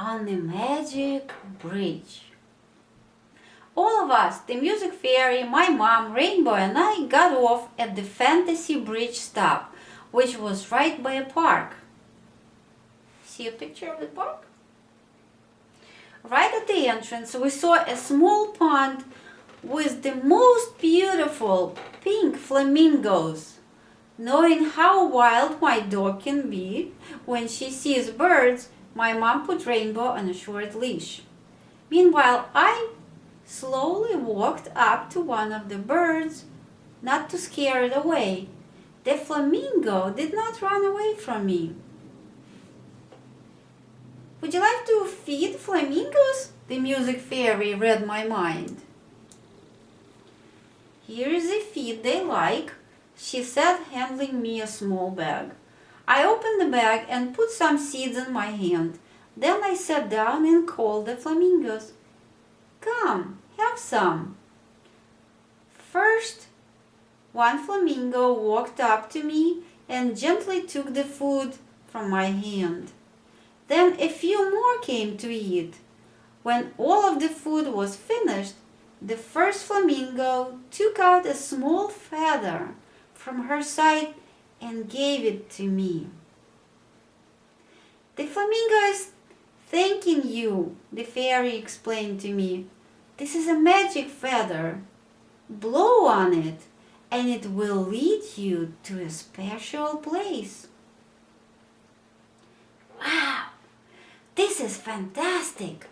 on a magic bridge. All of us, the music fairy, my mom, Rainbow, and I got off at the fantasy bridge stop, which was right by a park. See a picture of the park? Right at the entrance, we saw a small pond with the most beautiful pink flamingos. Knowing how wild my dog can be when she sees birds, my mom put Rainbow on a short leash. Meanwhile, I slowly walked up to one of the birds, not to scare it away. The flamingo did not run away from me. Would you like to feed flamingos? The music fairy read my mind. Here is the feed they like, she said, handing me a small bag. I opened the bag and put some seeds in my hand. Then I sat down and called the flamingos. Come, have some. First, one flamingo walked up to me and gently took the food from my hand. Then a few more came to eat. When all of the food was finished, the first flamingo took out a small feather from her side and gave it to me. The flamingo is thanking you, the fairy explained to me. This is a magic feather. Blow on it, and it will lead you to a special place. Wow, this is fantastic.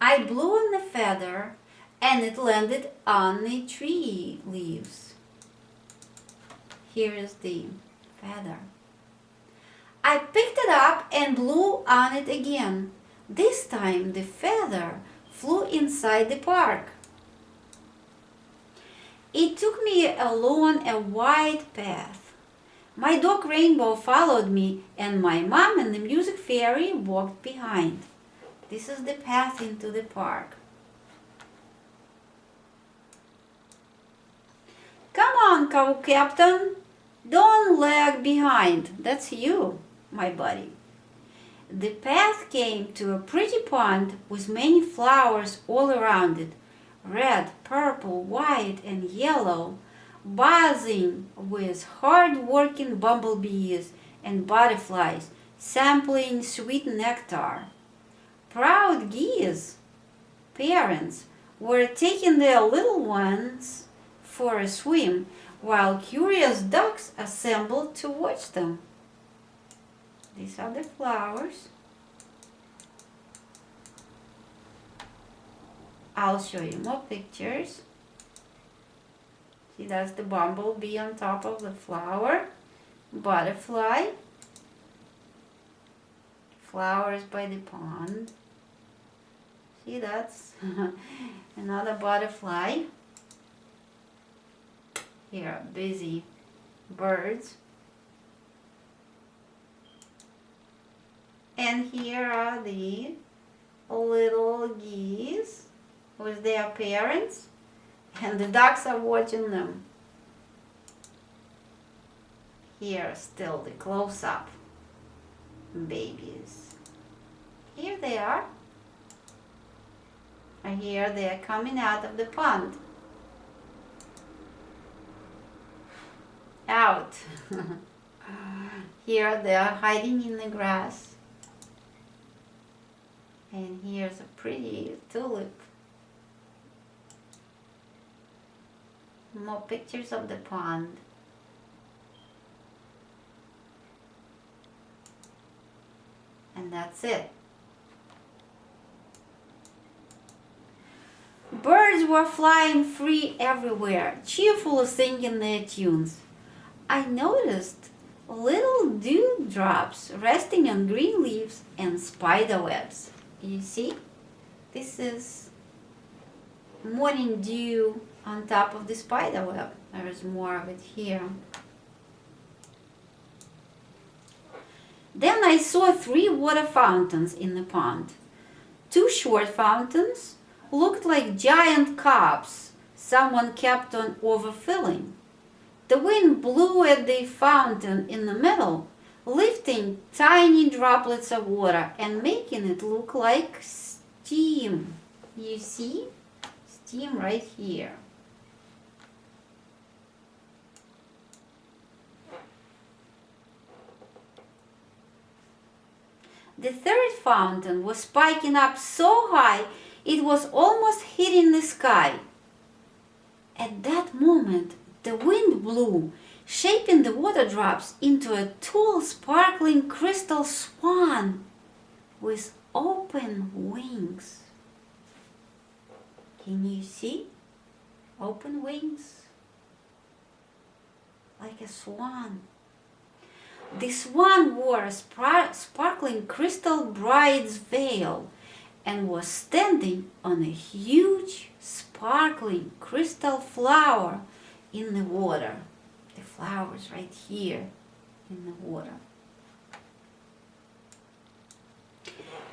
I blew on the feather, and it landed on the tree leaves. Here is the feather. I picked it up and blew on it again. This time the feather flew inside the park. It took me along a wide path. My dog Rainbow followed me, and my mom and the music fairy walked behind. This is the path into the park. Come on, cow captain. Don't lag behind. That's you, my buddy. The path came to a pretty pond with many flowers all around it. Red, purple, white, and yellow, buzzing with hard-working bumblebees and butterflies, sampling sweet nectar. Proud geese, parents, were taking their little ones for a swim, while curious ducks assembled to watch them. These are the flowers. I'll show you more pictures. See, that's the bumblebee on top of the flower. Butterfly. Flowers by the pond. See, that's another butterfly. Here are busy birds. And here are the little geese with their parents, and the ducks are watching them. Here still the close-up babies. Here they are. And here they are coming out of the pond. Out. Here they are hiding in the grass. And here's a pretty tulip. More pictures of the pond. And that's it. Birds were flying free everywhere, cheerfully singing their tunes. I noticed little dewdrops resting on green leaves and spider webs. You see? This is morning dew on top of the spider web. There is more of it here. Then I saw 3 water fountains in the pond. 2 short fountains looked like giant cups someone kept on overfilling. The wind blew at the fountain in the middle, lifting tiny droplets of water and making it look like steam. You see? Steam right here. The third fountain was spiking up so high it was almost hitting the sky. At that moment, the wind blew, shaping the water drops into a tall, sparkling crystal swan with open wings. Can you see? Open wings? Like a swan. The swan wore a sparkling crystal bride's veil and was standing on a huge sparkling crystal flower in the water. The flower is right here in the water.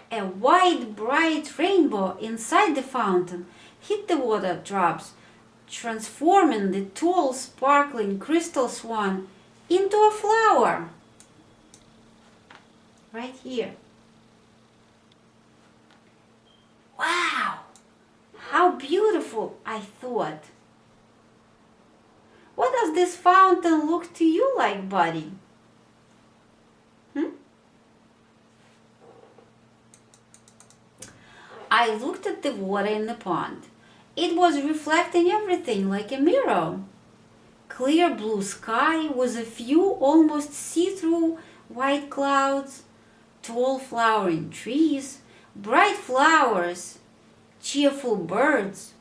A wide, bright rainbow inside the fountain hit the water drops, transforming the tall, sparkling crystal swan into a flower. Right here. Wow! How beautiful, I thought. What does this fountain look to you like, buddy? I looked at the water in the pond. It was reflecting everything like a mirror. Clear blue sky with a few almost see-through white clouds, tall flowering trees, bright flowers, cheerful birds,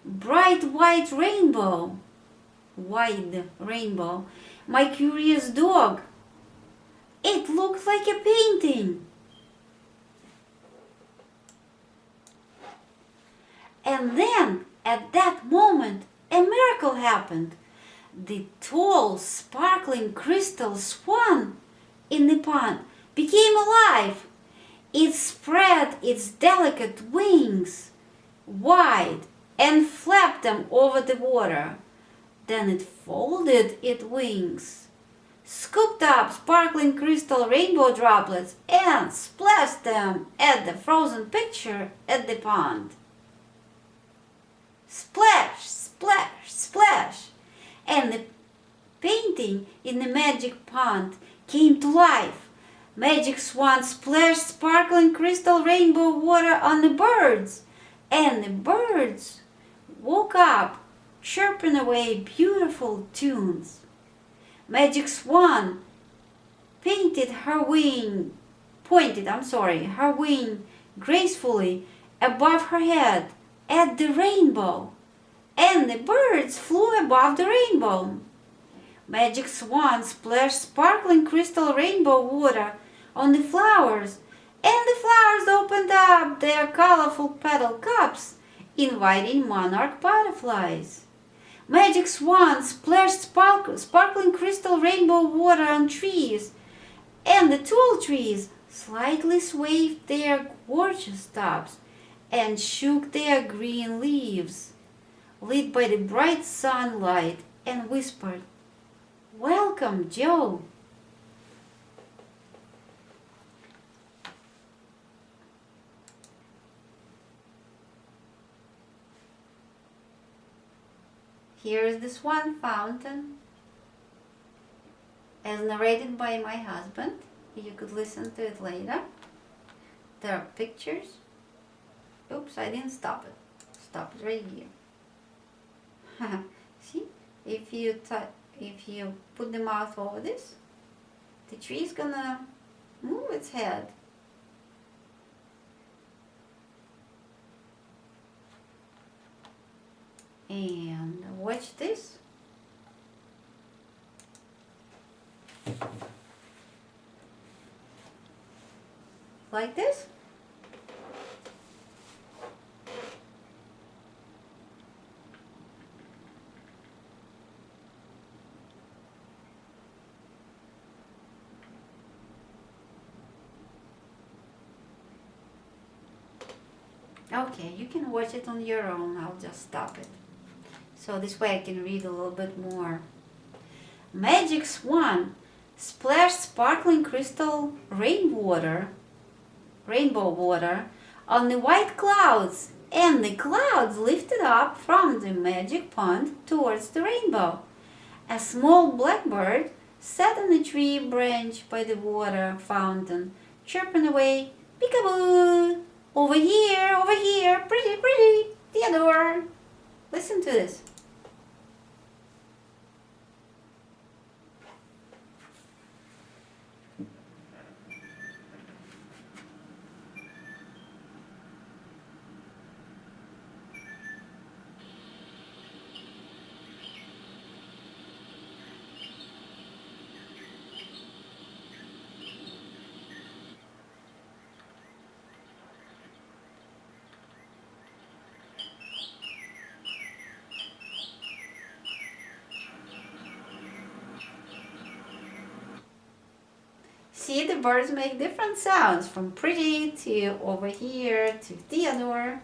bright white rainbow, my curious dog. It looked like a painting. And then, at that moment, a miracle happened. The tall, sparkling crystal swan in the pond became alive. It spread its delicate wings wide and flapped them over the water. Then it folded its wings, scooped up sparkling crystal rainbow droplets and splashed them at the frozen picture at the pond. Splash, splash, splash! And the painting in the magic pond came to life. Magic Swan splashed sparkling crystal rainbow water on the birds, and the birds woke up, chirping away beautiful tunes. Magic Swan pointed her wing gracefully above her head at the rainbow, and the birds flew above the rainbow. Magic Swan splashed sparkling crystal rainbow water on the flowers, and the flowers opened up their colorful petal cups, inviting monarch butterflies. Magic Swan splashed sparkling crystal rainbow water on trees, and the tall trees slightly swayed their gorgeous tops and shook their green leaves, lit by the bright sunlight, and whispered, "Welcome, Joe." Here is the Swan Fountain, as narrated by my husband. You could listen to it later. There are pictures. Oops, I didn't stop it. Stop it right here. See, if you put the mouth over this, the tree is gonna move its head. And watch this. Like this. Okay, you can watch it on your own. I'll just stop it. So this way I can read a little bit more. Magic Swan splashed sparkling crystal rainbow water on the white clouds, and the clouds lifted up from the magic pond towards the rainbow. A small blackbird sat on a tree branch by the water fountain, chirping away, "Peekaboo! Over here, pretty, pretty, Theodore." Listen to this. See, the birds make different sounds, from pretty to over here to Theodore.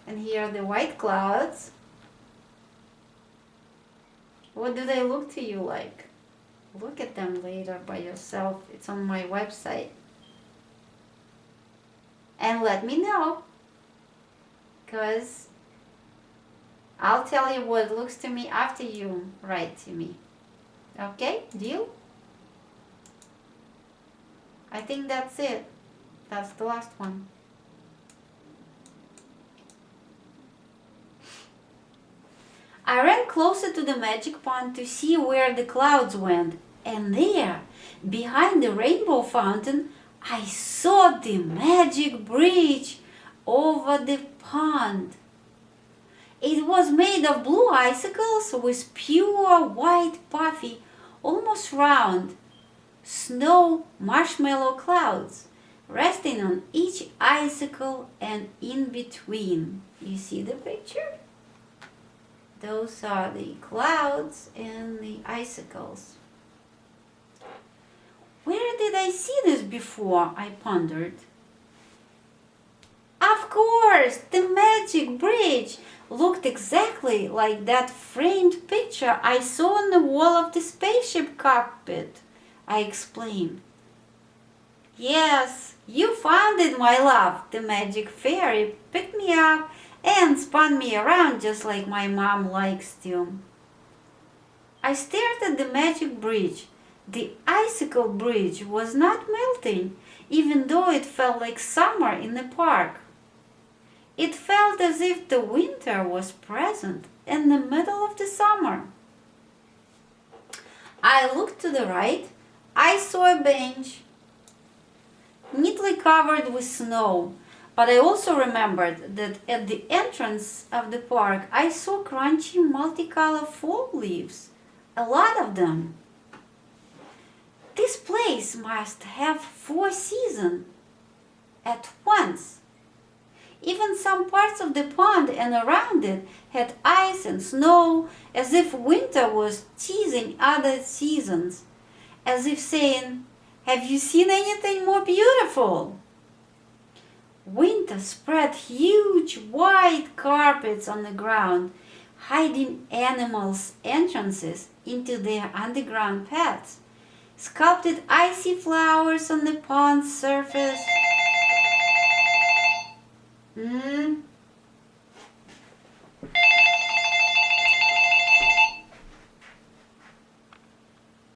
And here are the white clouds. What do they look to you like? Look at them later by yourself. It's on my website. And let me know, because I'll tell you what it looks to me after you write to me. Okay? Deal? I think that's it. That's the last one. I ran closer to the magic pond to see where the clouds went, and there, behind the rainbow fountain, I saw the magic bridge over the pond. It was made of blue icicles with pure white puffy, almost round, snow marshmallow clouds resting on each icicle and in between. You see the picture? Those are the clouds and the icicles. Where did I see this before? I pondered. Of course, the magic bridge looked exactly like that framed picture I saw on the wall of the spaceship cockpit, I explained. Yes, you found it, my love. The magic fairy picked me up and spun me around just like my mom likes to. I stared at the magic bridge. The icicle bridge was not melting, even though it felt like summer in the park. It felt as if the winter was present in the middle of the summer. I looked to the right. I saw a bench neatly covered with snow, but I also remembered that at the entrance of the park I saw crunchy multicolored fall leaves, a lot of them. This place must have 4 seasons at once. Even some parts of the pond and around it had ice and snow, as if winter was teasing other seasons, as if saying, "Have you seen anything more beautiful?" Winter spread huge white carpets on the ground, hiding animals' entrances into their underground paths, sculpted icy flowers on the pond's surface.